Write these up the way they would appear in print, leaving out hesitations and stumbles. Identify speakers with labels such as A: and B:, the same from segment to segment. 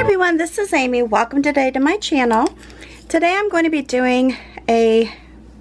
A: everyone, this is Amy. Welcome today to my channel. Today I'm going to be doing a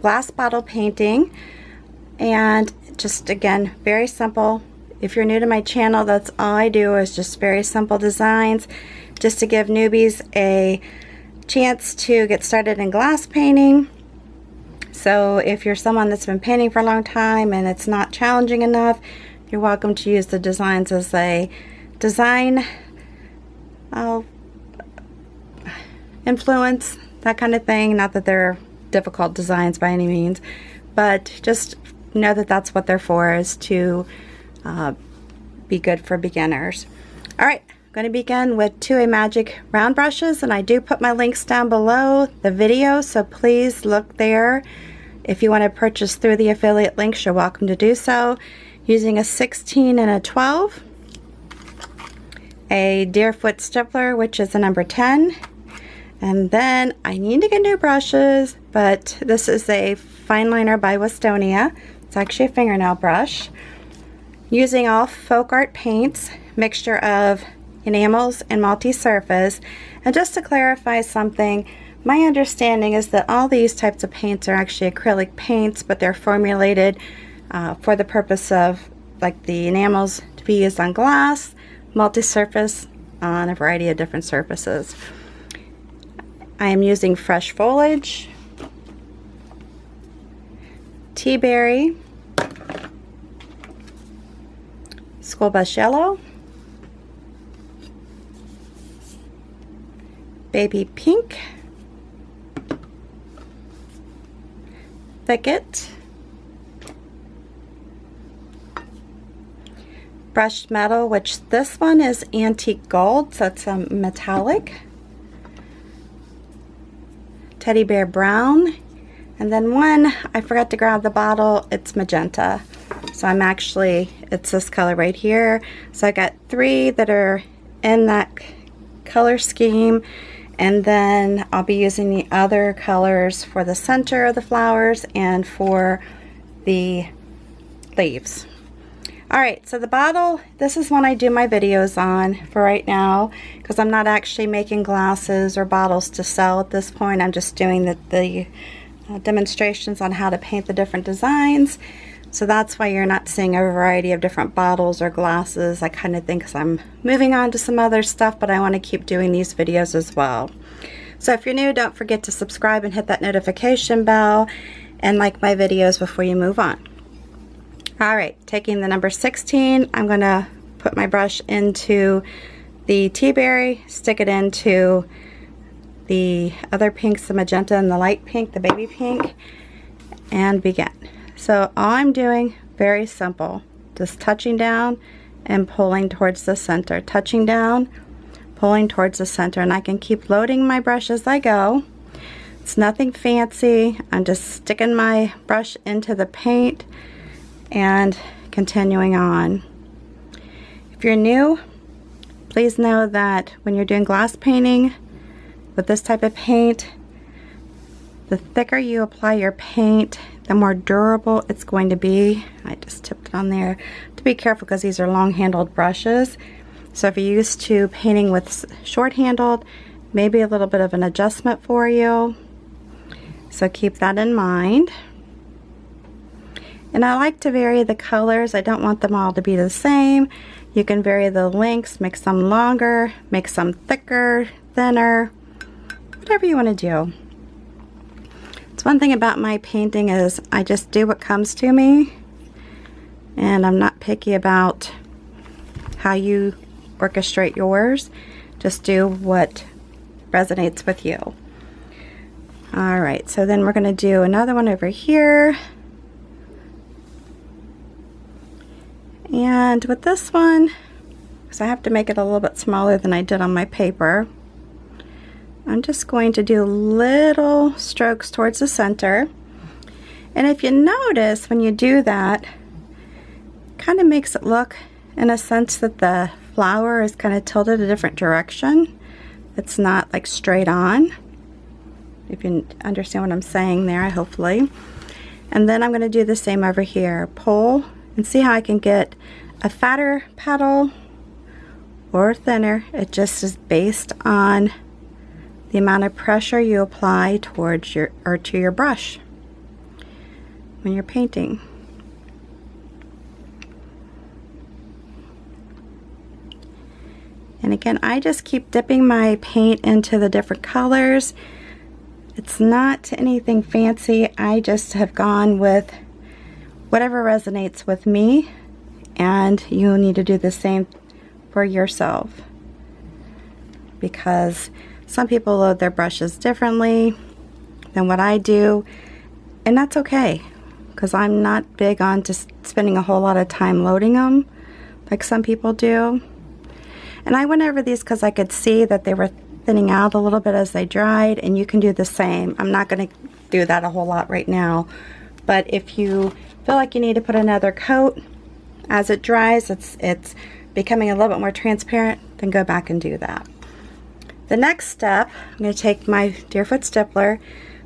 A: glass bottle painting, and just again, very simple. If you're new to my channel, that's all I do is just very simple designs, just to give newbies a chance to get started in glass painting. So if you're someone that's been painting for a long time and it's not challenging enough, you're welcome to use the designs as a design influence, that kind of thing. Not that they're difficult designs by any means, but just know that that's what they're for, is to be good for beginners. Alright, I'm going to begin with two Amagic round brushes, and I do put my links down below the video, so please look there. If you want to purchase through the affiliate links, you're welcome to do so. Using a 16 and a 12, a Deerfoot stippler, which is a number 10, and then I need to get new brushes, but this is a fine liner by Westonia. It's actually a fingernail brush. Using all FolkArt paints, mixture of enamels and multi-surface. And just to clarify something, my understanding is that all these types of paints are actually acrylic paints, but they're formulated for the purpose of, like, the enamels to be used on glass, multi-surface on a variety of different surfaces. I am using fresh foliage, tea berry, school bus yellow, baby pink, thicket, brushed metal, which this one is antique gold, so it's a metallic, teddy bear brown, and then one, I forgot to grab the bottle, it's magenta. So I'm actually, it's this color right here. So I got three that are in that color scheme, and then I'll be using the other colors for the center of the flowers and for the leaves. Alright, so the bottle, this is one I do my videos on for right now, because I'm not actually making glasses or bottles to sell at this point. I'm just doing the demonstrations on how to paint the different designs. So that's why you're not seeing a variety of different bottles or glasses. I kind of think I'm moving on to some other stuff, but I want to keep doing these videos as well. So if you're new, don't forget to subscribe and hit that notification bell and like my videos before you move on. Alright, taking the number 16, I'm going to put my brush into the tea berry, stick it into the other pinks, the magenta and the light pink, the baby pink, and begin. So all I'm doing, very simple, just touching down and pulling towards the center, touching down, pulling towards the center, and I can keep loading my brush as I go. It's nothing fancy. I'm just sticking my brush into the paint and continuing on. If you're new, please know that when you're doing glass painting with this type of paint, the thicker you apply your paint, the more durable it's going to be. I just tipped it on there. To be careful, because these are long-handled brushes. So if you're used to painting with short-handled, maybe a little bit of an adjustment for you. So keep that in mind. And I like to vary the colors. I don't want them all to be the same. You can vary the lengths, make some longer, make some thicker, thinner, whatever you want to do. It's one thing about my painting is I just do what comes to me, and I'm not picky about how you orchestrate yours. Just do what resonates with you. Alright, so then we're going to do another one over here. And with this one, because I have to make it a little bit smaller than I did on my paper, I'm just going to do little strokes towards the center. And if you notice, when you do that, kind of makes it look, in a sense, that the flower is kind of tilted a different direction. It's not like straight on. If you understand what I'm saying there, hopefully. And then I'm going to do the same over here. Pull and see how I can get a fatter petal or thinner. It just is based on the amount of pressure you apply towards your, or to your brush when you're painting. And again, I just keep dipping my paint into the different colors. It's not anything fancy. I just have gone with whatever resonates with me, and you'll need to do the same for yourself, because some people load their brushes differently than what I do, and that's okay, because I'm not big on just spending a whole lot of time loading them like some people do. And I went over these because I could see that they were thinning out a little bit as they dried, and you can do the same. I'm not going to do that a whole lot right now, but if you feel like you need to put another coat as it dries, it's becoming a little bit more transparent, then go back and do that. The next step, I'm going to take my Deerfoot stippler,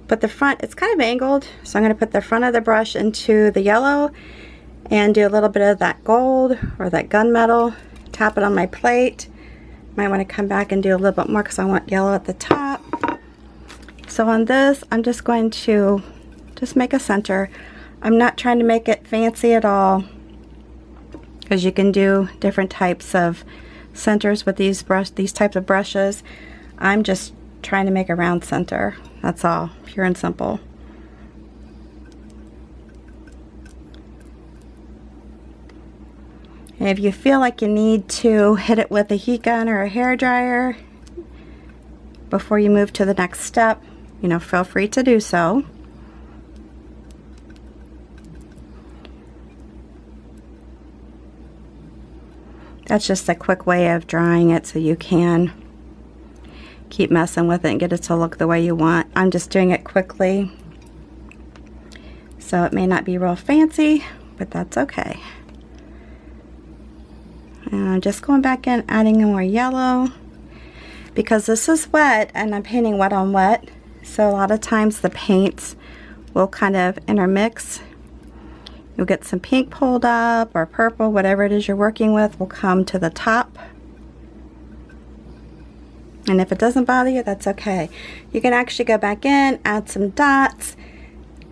A: put the front, it's kind of angled, so I'm going to put the front of the brush into the yellow and do a little bit of that gold or that gunmetal, tap it on my plate. Might want to come back and do a little bit more because I want yellow at the top. So on this, I'm just going to just make a center. I'm not trying to make it fancy at all, because you can do different types of centers with these types of brushes. I'm just trying to make a round center. That's all, pure and simple. And if you feel like you need to hit it with a heat gun or a hair dryer before you move to the next step, you know, feel free to do so. That's just a quick way of drying it so you can keep messing with it and get it to look the way you want. I'm just doing it quickly, so it may not be real fancy, but that's okay. And I'm just going back in, adding more yellow, because this is wet and I'm painting wet on wet, so a lot of times the paints will kind of intermix. You'll get some pink pulled up, or purple, whatever it is you're working with will come to the top. And if it doesn't bother you, that's okay. You can actually go back in, add some dots,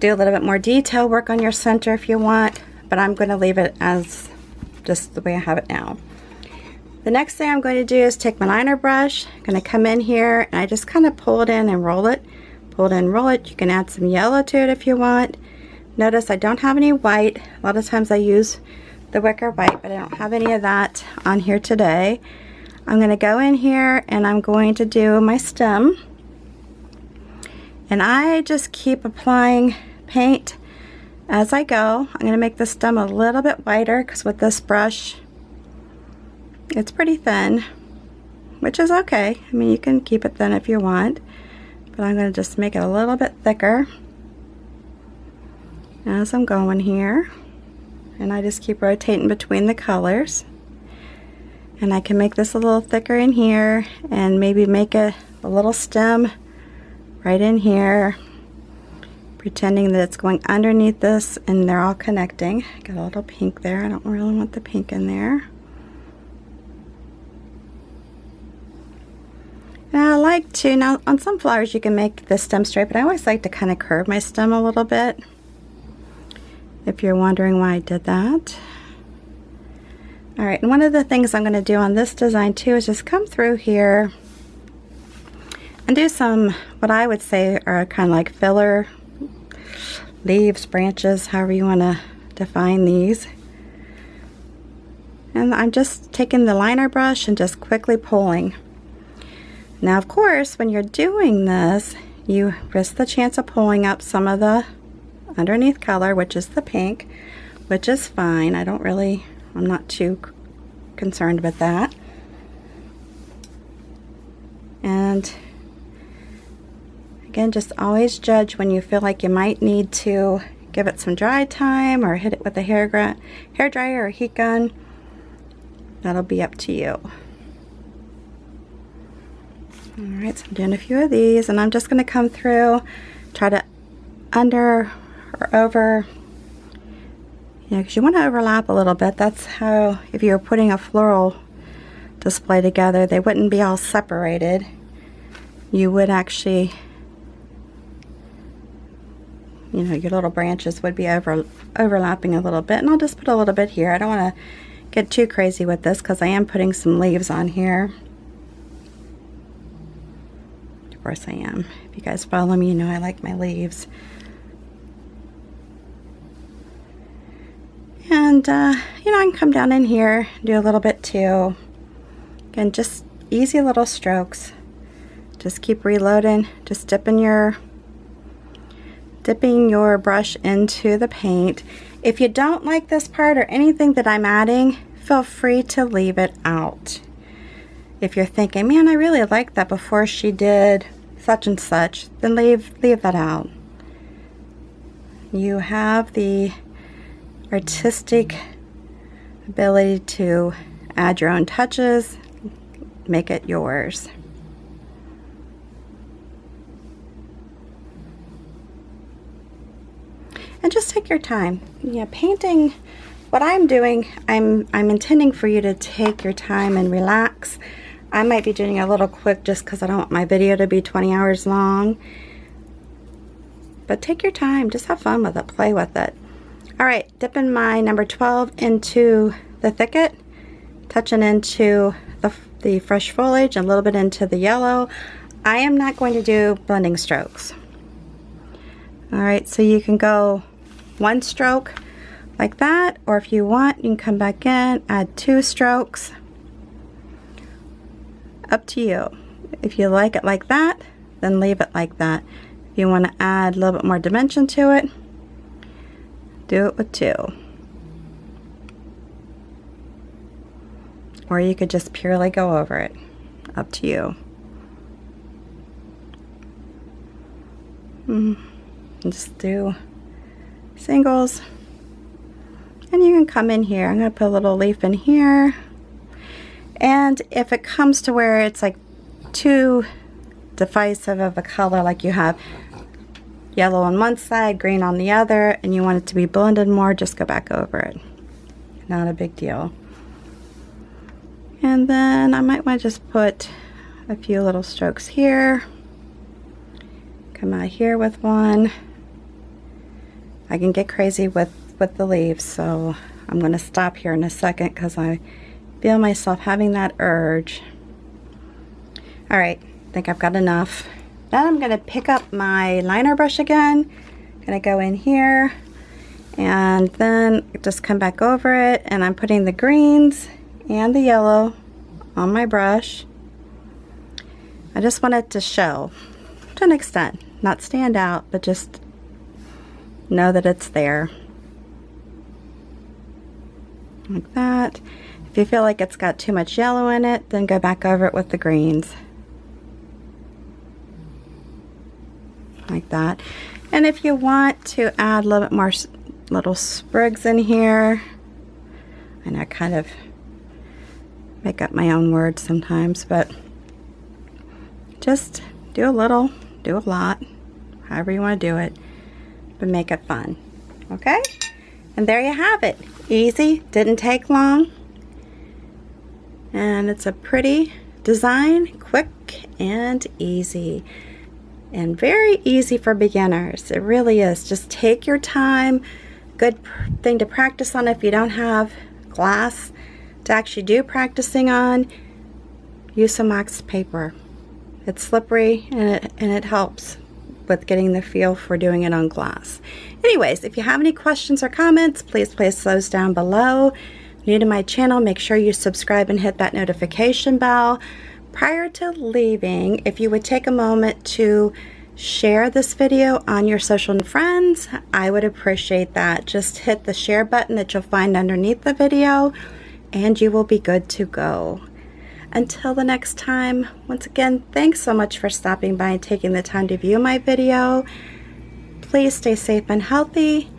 A: do a little bit more detail work on your center if you want, but I'm going to leave it as just the way I have it now. The next thing I'm going to do is take my liner brush. I'm going to come in here and I just kind of pull it in and roll it. Pull it in, roll it. You can add some yellow to it if you want. Notice I don't have any white. A lot of times I use the wicker white, but I don't have any of that on here today. I'm going to go in here and I'm going to do my stem. And I just keep applying paint as I go. I'm going to make the stem a little bit wider because with this brush it's pretty thin, which is okay. I mean, you can keep it thin if you want, but I'm going to just make it a little bit thicker as I'm going here. And I just keep rotating between the colors. And I can make this a little thicker in here and maybe make a little stem right in here, pretending that it's going underneath this and they're all connecting. Got a little pink there. I don't really want the pink in there. And I like to, now on some flowers you can make the stem straight, but I always like to kind of curve my stem a little bit, if you're wondering why I did that. Alright, and one of the things I'm going to do on this design too is just come through here and do some, what I would say are kind of like filler leaves, branches, however you want to define these. And I'm just taking the liner brush and just quickly pulling. Now of course when you're doing this you risk the chance of pulling up some of the underneath color, which is the pink, which is fine. I'm not too concerned with that. And again, just always judge when you feel like you might need to give it some dry time or hit it with a hair dryer or heat gun. That'll be up to you. Alright, so I'm doing a few of these and I'm just going to come through, try to under or over, because you want to overlap a little bit. That's how, if you're putting a floral display together. They wouldn't be all separated. You would actually, you know, your little branches would be overlapping a little bit. And I'll just put a little bit here. I don't want to get too crazy with this because I am putting some leaves on here. Of course I am. If you guys follow me, you know I like my leaves. And, you know, I can come down in here, do a little bit too. Again, just easy little strokes. Just keep reloading, just dipping your brush into the paint. If you don't like this part or anything that I'm adding, feel free to leave it out. If you're thinking, man, I really like that before she did such and such, then leave that out. You have the artistic ability to add your own touches, make it yours. And just take your time. Yeah, painting, what I'm doing, I'm intending for you to take your time and relax. I might be doing a little quick just because I don't want my video to be 20 hours long. But take your time, just have fun with it, play with it. All right, dipping my number 12 into the thicket, touching into the fresh foliage, and a little bit into the yellow. I am not going to do blending strokes. All right, so you can go one stroke like that, or if you want, you can come back in, add 2 strokes. Up to you. If you like it like that, then leave it like that. If you want to add a little bit more dimension to it, do it with 2. Or you could just purely go over it. Up to you. And just do singles. And you can come in here. I'm going to put a little leaf in here. And if it comes to where it's like too divisive of a color, like you have yellow on one side, green on the other, and you want it to be blended more, just go back over it. Not a big deal. And then I might want to just put a few little strokes here. Come out here with one. I can get crazy with the leaves, so I'm going to stop here in a second because I feel myself having that urge. All right, I think I've got enough. Now I'm going to pick up my liner brush again. I'm going to go in here and then just come back over it, and I'm putting the greens and the yellow on my brush. I just want it to show to an extent, not stand out, but just know that it's there. Like that. If you feel like it's got too much yellow in it, then go back over it with the greens. Like that. And if you want to add a little bit more little sprigs in here, and I kind of make up my own words sometimes, but just do a little, do a lot, however you want to do it, but make it fun. Okay? And there you have it. Easy, didn't take long, and it's a pretty design, quick and easy, and very easy for beginners. It really is. Just take your time. Good thing to practice on if you don't have glass to actually do practicing on. Use some waxed paper. It's slippery, and it helps with getting the feel for doing it on glass. Anyways, if you have any questions or comments, please place those down below. New to my channel, make sure you subscribe and hit that notification bell. Prior to leaving, if you would take a moment to share this video on your social friends, I would appreciate that. Just hit the share button that you'll find underneath the video, and you will be good to go. Until the next time, once again, thanks so much for stopping by and taking the time to view my video. Please stay safe and healthy,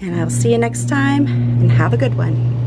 A: and I'll see you next time, and have a good one.